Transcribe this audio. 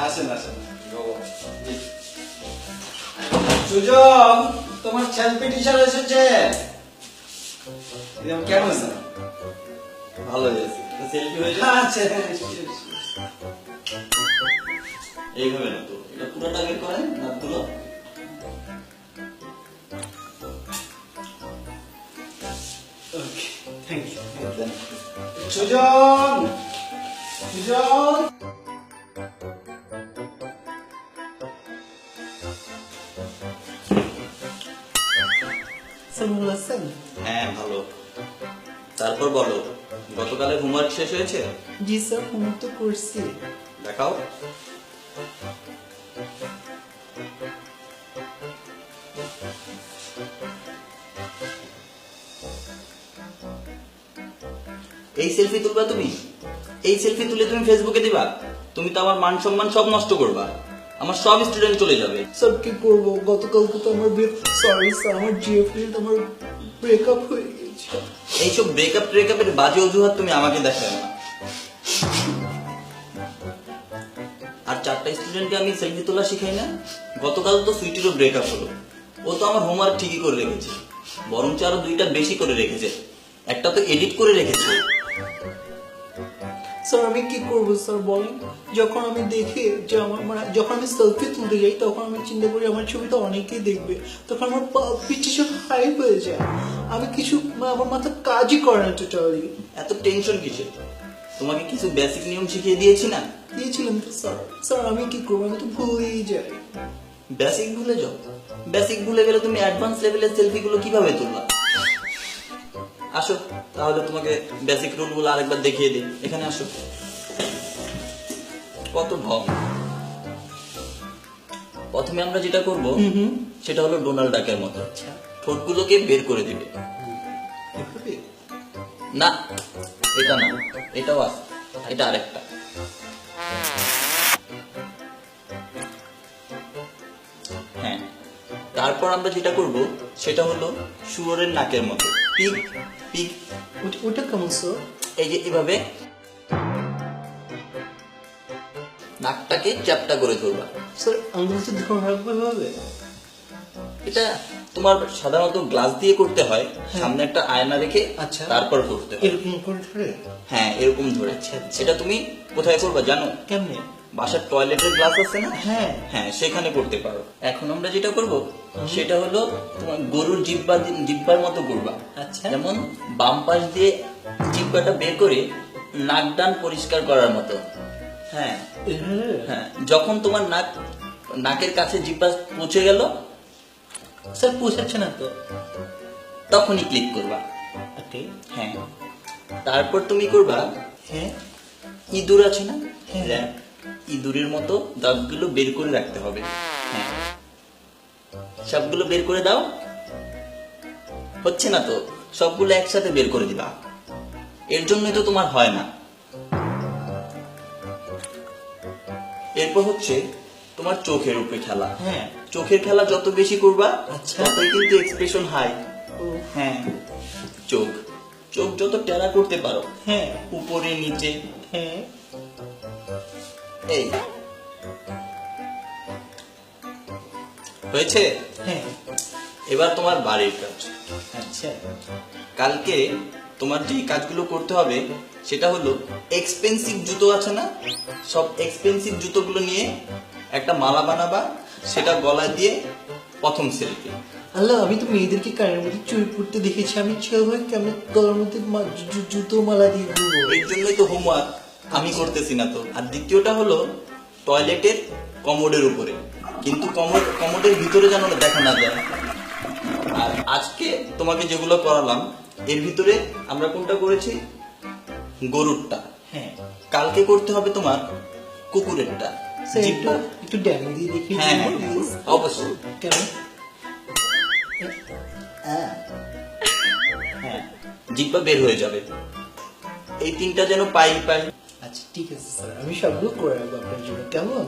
আসেন আসেন। সুজন, তোমার সেলফি টিচার এসেছে। কেমন আছে? ভালো হয়েছে। সেলফি হয়ে আচ্ছা, এইভাবে না তো, এটা পুরোটা বের করেন নাকগুলো। Thank you. সুজন, সুজন। ভালো আছেন? হ্যাঁ ভালো। তারপর বলো, গতকালের হোমওয়ার্ক শেষ হয়েছে? জি স্যার, হোমওয়ার্ক তো করছি। দেখাও। এই সেলফি তুলবা তুমি? এই সেলফি তুলে তুমি ফেসবুকে দিবা? তুমি তো আমার মান সম্মান সব নষ্ট করবা, আমার সব স্টুডেন্ট চলে যাবে। স্যার কি করবো, গতকালকে তো আমার সরি স্যার, আমার জিএফএল আমার ব্রেকআপ হয়ে গেছে। এইসব ব্রেকআপের বাজে অজুহাত তুমি আমাকে দেখাও না। আর 4টা স্টুডেন্টকে আমি সেলফি তোলা শিখাই না? গতকাল তো সুইটিরও ব্রেকআপ হলো, ও তো আমার হোমওয়ার্ক ঠিকই করে রেখেছে, বরঞ্চ আরো 2টা বেশি করে রেখেছে, একটা তো এডিট করে রেখেছে। স্যার আমি কি করবো স্যার বলেন, যখন আমি দেখি যে আমার মানে যখন আমি সেলফি তুলতে যাই তখন আমি চিন্তা করি আমার ছবিটা অনেকেই দেখবে, তখন আমার পিঠে সব হাই হয়ে যায়, আমি কিছু আমার মাথা কাজই করে না টোটালি। এত টেনশন কিসের? তোমাকে কিছু বেসিক নিয়ম শিখিয়ে দিয়েছি না? দিয়েছিলাম তো স্যার। স্যার আমি কি করবো, আমি তো ভুলেই যাই। বেসিক ভুলে যাও? বেসিক ভুলে গেলে তুমি অ্যাডভান্স লেভেলের সেলফি গুলো কিভাবে তুলবা? আসো তাহলে তোমাকে বেসিক রুল গুলো আরেকবার দেখিয়ে দিই, এখানে আসো। কত ঢং। প্রথমে আমরা যেটা করব সেটা হলো ডোনাল্ড ডাকের মতো, ঠোঁটগুলোকে বের করে দিবে। না এটা না, এটাও আছে, এটা আরেকটা। হ্যাঁ, তারপর আমরা যেটা করব সেটা হলো শুয়োরের নাকের মতো, পিক পিক। ওটা কেমন স্যার? এই যে এভাবে নাকটাকে চ্যাপটা করে ধরবা। স্যার আঙুল তো ধরে রাখবে হবে? এটা তোমার সাধারণত গ্লাস দিয়ে করতে হয়, সামনে একটা আয়না রেখে আচ্ছা, তারপর করতে হয়। এরকম করে ধরে? হ্যাঁ এরকম ধরে। সেটা তুমি কোথায় করবা জানো? কেমনে? বাসার টয়লেটের গ্লাস আছে না? হ্যাঁ হ্যাঁ সেখানে করতে পারো। এখন আমরা যেটা করব সেটা হলো তোমার গরুর জিহ্বার মতো করবা। আচ্ছা, যেমন বাম পাশ দিয়ে জিহ্বাটা বের করে নাক ডান পরিষ্কার করার মতো। হ্যাঁ হ্যাঁ, যখন তোমার নাকের কাছে জিহ্বা পৌঁছে গেল, স্যার পোষাচ্ছে না তো, তখনই ক্লিক করবা। ওকে। হ্যাঁ, তারপর তুমি করবা, হ্যাঁ ইঁদুর আছে না? হ্যাঁ, ইঁদুরের মতো দাঁতগুলো বের করে রাখতে হবে। হ্যাঁ, সবগুলো বের করে দাও। হচ্ছে না তো, সবগুলো একসাথে বের করে দিবা। এর জন্যই তো তোমার হয় না। এরপর হচ্ছে তোমার চোখের উপরে খেলা। হ্যাঁ চোখের খেলা যত বেশি করবা আচ্ছা, ততই কিন্তু এক্সপ্রেশন হাই। হ্যাঁ, চোখ চোখ যত টেরা করতে পারো, হ্যাঁ উপরে নিচে, হ্যাঁ এই হয়েছে। হ্যাঁ। এবার তোমার বাড়ির কাজ। আচ্ছা, কালকে তোমার যে কাজগুলো করতে হবে সেটা হলো এক্সপেন্সিভ জুতো আছে না, সব এক্সপেন্সিভ জুতোগুলো নিয়ে একটা মালা বানাবা, সেটা গলায় দিয়ে প্রথম সেলফি। আল্লাহ আমি তো মেয়েদেরকে কানের মধ্যে চুরি পড়তে দেখেছি, আমি ছেলে হয়ে কেমন গলার মধ্যে জুতো মালা দিয়ে ঘুরবো? এর জন্যই তো হোমওয়ার্ক, আমি করতেছি না তো। আর দ্বিতীয়টা হলো টয়লেটের কমোডের উপরে, কিন্তু কমোডের ভিতরে যেন দেখা না যায়। আর আজকে তোমাকে যেগুলো করালাম এর ভিতরে আমরা কোনটা করেছি? গরুরটা। হ্যাঁ, কালকে করতে হবে তোমার কুকুরেরটা। স্যার জিহ্বা। একটু ড্যামি দিয়ে দেখি। হ্যাঁ হ্যাঁ হ্যাঁ, অবশ্যই। কেন? হ্যাঁ, জিহ্বা বের হয়ে যাবে। এই 3টা যেন পাই। আচ্ছা ঠিক আছে স্যার, আমি সবগুলো করে রাখবো আপনার জন্য, কেমন?